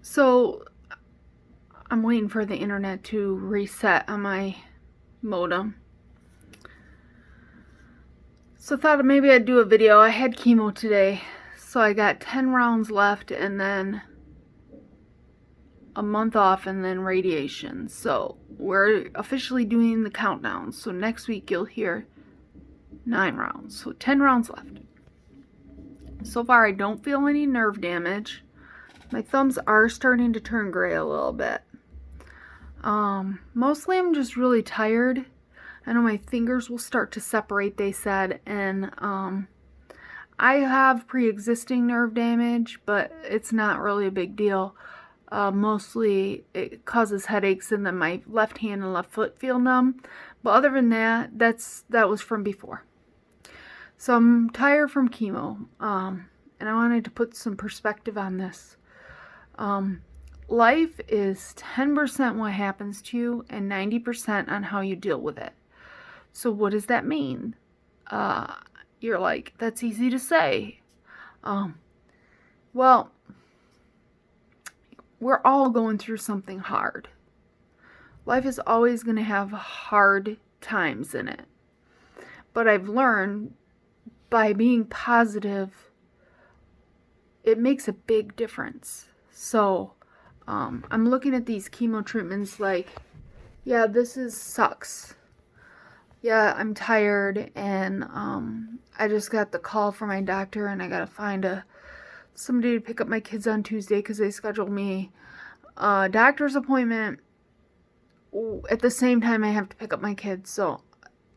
So I'm waiting for the internet to reset on my modem. So I thought maybe I'd do a video. I had chemo today, so I got 10 rounds left and then a month off and then radiation. So we're officially doing the countdown. So next week you'll hear 9 rounds. So 10 rounds left. So far I don't feel any nerve damage. My thumbs are starting to turn gray a little bit. Mostly I'm just really tired. I know my fingers will start to separate, they said, and I have pre-existing nerve damage, but it's not really a big deal. Mostly it causes headaches and then my left hand and left foot feel numb. But other than that, that was from before. So I'm tired from chemo, and I wanted to put some perspective on this. Life is 10% what happens to you and 90% on how you deal with it. So what does that mean? You're like, that's easy to say. Well, we're all going through something hard. Life is always going to have hard times in it. But I've learned by being positive, it makes a big difference. So I'm looking at these chemo treatments like, yeah, this sucks. Yeah, I'm tired, and I just got the call from my doctor, and I gotta find somebody to pick up my kids on Tuesday because they scheduled me a doctor's appointment at the same time I have to pick up my kids. So,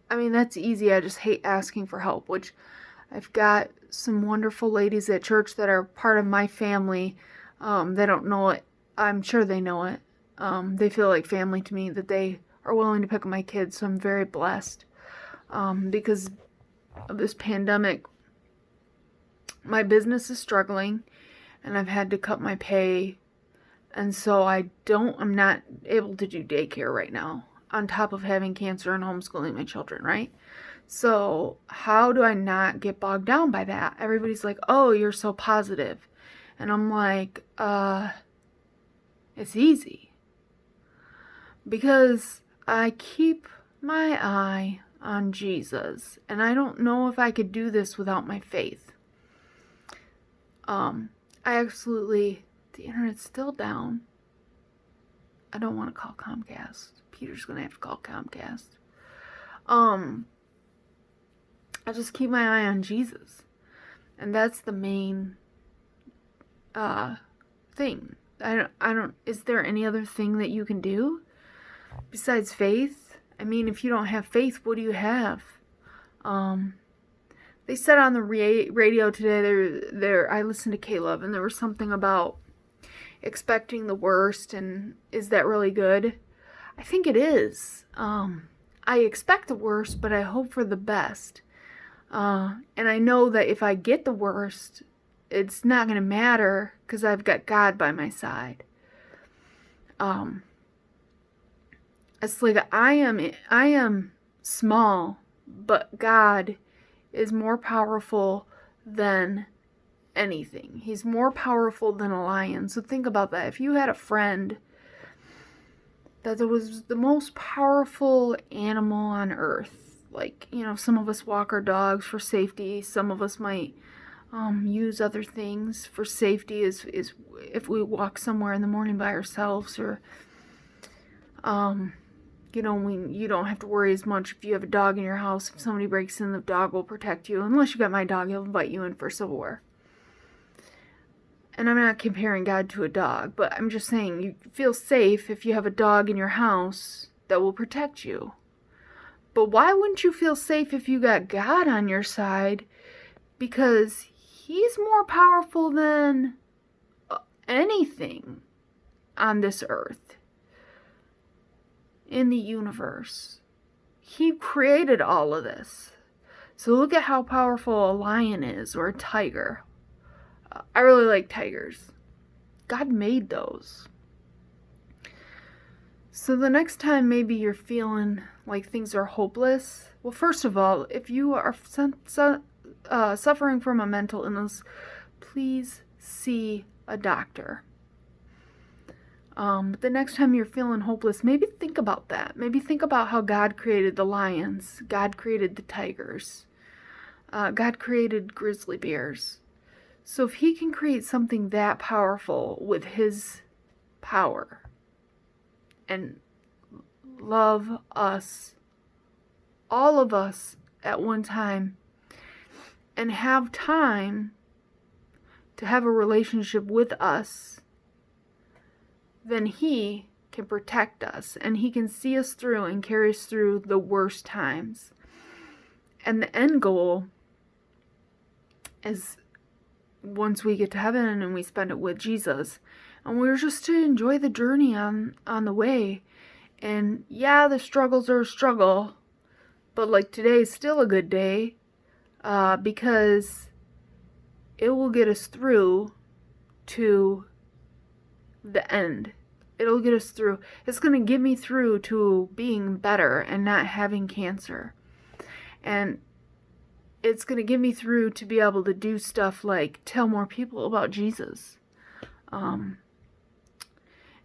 I mean, that's easy. I just hate asking for help, which I've got some wonderful ladies at church that are part of my family. They don't know it. I'm sure they know it. They feel like family to me, that they are willing to pick up my kids, so I'm very blessed. Because of this pandemic, my business is struggling, and I've had to cut my pay, and so I'm not able to do daycare right now, on top of having cancer and homeschooling my children, right? So how do I not get bogged down by that? Everybody's like, oh, you're so positive. And I'm like, it's easy. Because I keep my eye on Jesus. And I don't know if I could do this without my faith. The internet's still down. I don't want to call Comcast. Peter's going to have to call Comcast. I just keep my eye on Jesus. And that's the main thing. Is there any other thing that you can do besides faith? I mean, if you don't have faith, what do you have? They said on the radio today, I listened to Caleb, and there was something about expecting the worst, and is that really good? I think it is. I expect the worst, but I hope for the best. And I know that if I get the worst, it's not going to matter because I've got God by my side. It's like I am small, but God is more powerful than anything. He's more powerful than a lion. So think about that. If you had a friend that was the most powerful animal on earth, like, some of us walk our dogs for safety. Some of us might use other things for safety, is if we walk somewhere in the morning by ourselves, or you don't have to worry as much if you have a dog in your house. If somebody breaks in, the dog will protect you. Unless you got my dog, he'll invite you in for Civil War. And I'm not comparing God to a dog, but I'm just saying you feel safe if you have a dog in your house that will protect you. But why wouldn't you feel safe if you got God on your side? Because He's more powerful than anything on this earth, in the universe. He created all of this. So look at how powerful a lion is, or a tiger. I really like tigers. God made those. So the next time maybe you're feeling like things are hopeless, well, first of all, if you are suffering from a mental illness, please see a doctor. But the next time you're feeling hopeless, maybe think about that. Maybe think about how God created the lions. God created the tigers. God created grizzly bears. So if he can create something that powerful with his power and love us, all of us at one time, and have time to have a relationship with us, then he can protect us and he can see us through and carry us through the worst times. And the end goal is once we get to heaven and we spend it with Jesus, and we're just to enjoy the journey on the way. And yeah, the struggles are a struggle, but like today is still a good day, because it will get us through to the end. It'll get us through. It's going to get me through to being better and not having cancer. And it's going to get me through to be able to do stuff like tell more people about Jesus. And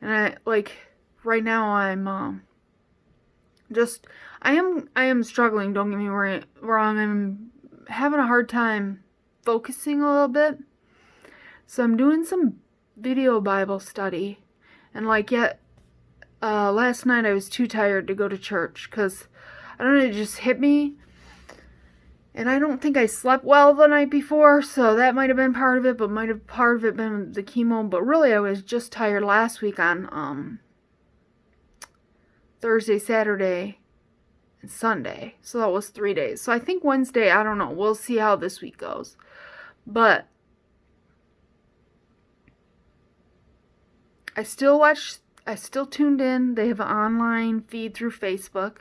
I, like, right now I'm I am struggling, don't get me wrong. I'm having a hard time focusing a little bit. So I'm doing some video Bible study. And last night I was too tired to go to church because, I don't know, it just hit me. And I don't think I slept well the night before, so that might have been part of it, but might have part of it been the chemo. But really, I was just tired last week on Thursday, Saturday, and Sunday. So that was 3 days. So I think Wednesday, I don't know. We'll see how this week goes. But I still tuned in. They have an online feed through Facebook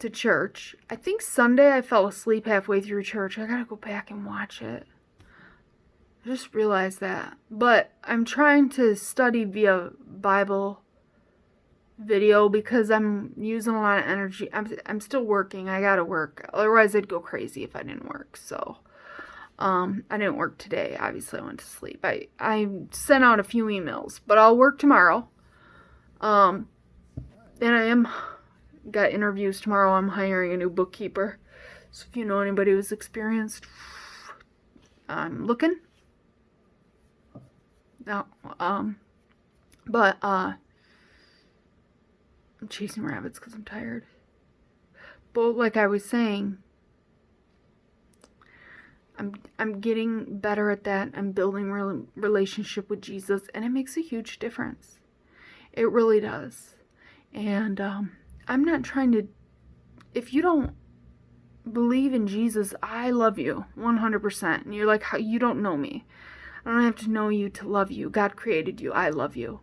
to church. I think Sunday I fell asleep halfway through church. I gotta go back and watch it. I just realized that. But I'm trying to study via Bible video because I'm using a lot of energy. I'm still working. I gotta work. Otherwise I'd go crazy if I didn't work. So I didn't work today. Obviously I went to sleep. I sent out a few emails, but I'll work tomorrow. And I got interviews tomorrow. I'm hiring a new bookkeeper. So if you know anybody who's experienced, I'm looking. No, but I'm chasing rabbits because I'm tired. But like I was saying, I'm getting better at that. I'm building relationship with Jesus, and it makes a huge difference. It really does. And I'm not trying to. If you don't believe in Jesus, I love you 100%. And you're like, how, you don't know me. I don't have to know you to love you. God created you. I love you.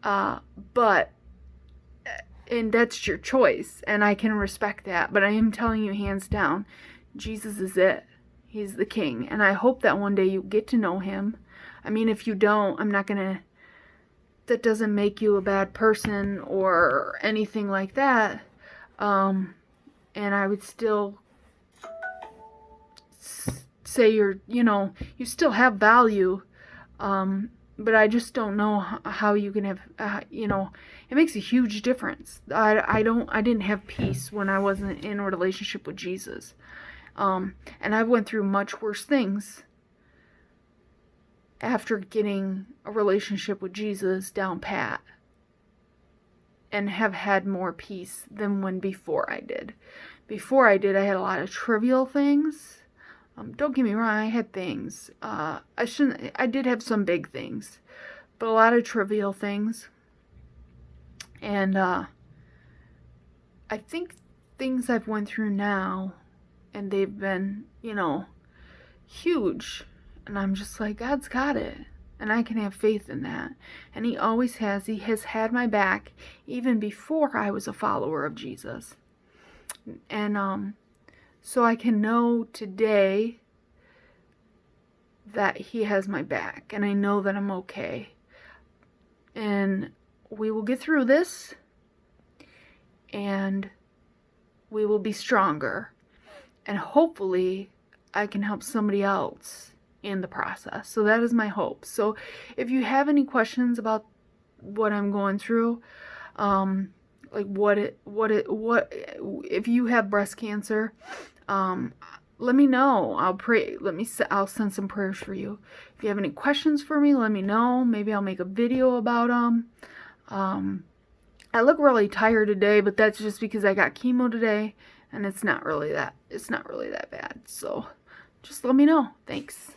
But, and that's your choice, and I can respect that. But I am telling you, hands down, Jesus is it. He's the king. And I hope that one day you get to know him. I mean, if you don't, I'm not going to. That doesn't make you a bad person or anything like that. And I would still say you still have value. But I just don't know how you can have, it makes a huge difference. I didn't have peace when I wasn't in a relationship with Jesus. And I went through much worse things after getting a relationship with Jesus down pat, and have had more peace than when before I did. Before I had a lot of trivial things. Don't get me wrong, I had things. I did have some big things, but a lot of trivial things. And I think things I've went through now, and they've been, huge. And I'm just like, God's got it. And I can have faith in that. And he always has. He has had my back even before I was a follower of Jesus. And so I can know today that he has my back. And I know that I'm okay. And we will get through this. And we will be stronger. And hopefully I can help somebody else in the process. So that is my hope. So if you have any questions about what I'm going through, like what if you have breast cancer, let me know. I'll pray. I'll send some prayers for you. If you have any questions for me, let me know. Maybe I'll make a video about them. I look really tired today, but that's just because I got chemo today, and it's not really that bad. So just let me know. Thanks.